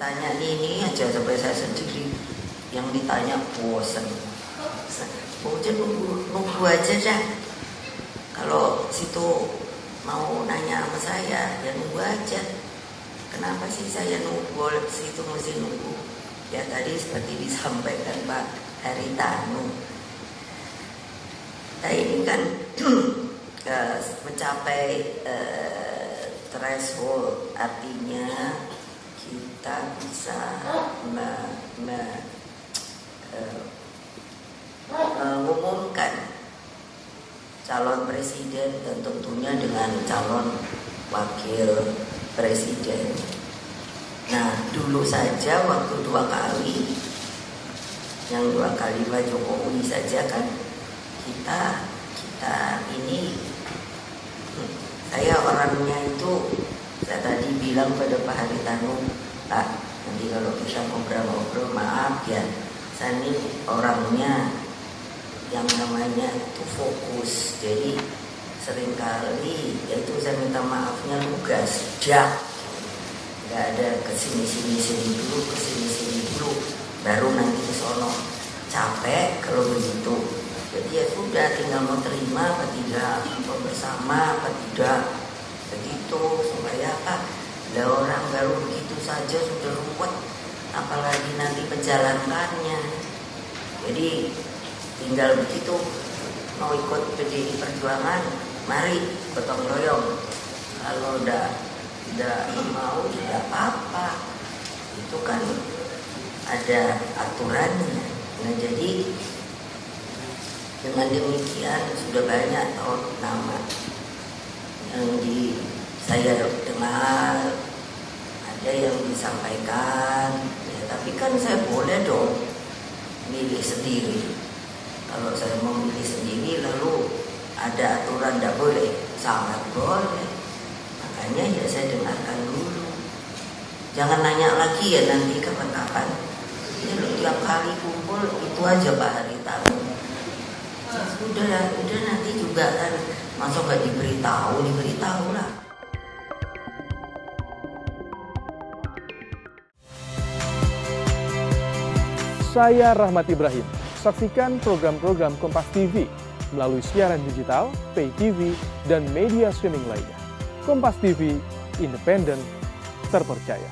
Tanya ini aja sampai saya sendiri yang ditanya bosan. Bosan nunggu aja dah. Kalau situ mau nanya sama saya, ya nunggu aja. Kenapa sih saya nunggu, situ mesti nunggu? Ya tadi seperti disampaikan Pak Haritanu. Nah ini kan mencapai threshold, artinya kita bisa mengumumkan calon presiden dan tentunya dengan calon wakil presiden. Nah dulu saja waktu 2 kali, yang 2 kali Pak Jokowi saja kan kita ini, saya orangnya itu, saya tadi bilang pada Pak Haritanu, Pak nanti kalau bisa ngobrol-ngobrol, maaf ya, saya ini orangnya yang namanya itu fokus, jadi seringkali yaitu saya minta maafnya lugas, nggak ada kesini-sini dulu, kesini-sini dulu, baru nanti ke sono. Capek kalau begitu, jadi ya sudah, tinggal mau terima apa tidak, mau bersama apa tidak, begitu. Supaya apa, lah orang baru begitu saja sudah ruwet, apalagi nanti menjalankannya. Jadi tinggal begitu, mau ikut PDI Perjuangan, mari gotong royong. Kalau udah mau tidak apa-apa, itu kan ada aturannya. Nah jadi dengan demikian sudah banyak nama yang saya dengar, ada yang disampaikan, ya, tapi kan saya boleh dong milih sendiri. Kalau saya mau milih sendiri lalu ada aturan tidak boleh, sangat boleh. Makanya ya saya dengarkan dulu. Jangan nanya lagi ya nanti kapan-kapan. Ini loh, tiap kali kumpul itu aja Pak Haritanu. Udah nanti juga kan, masa nggak diberitahu lah. Saya Rahmat Ibrahim. Saksikan program-program Kompas TV melalui siaran digital, pay TV, dan media streaming lainnya. Kompas TV, independen, terpercaya.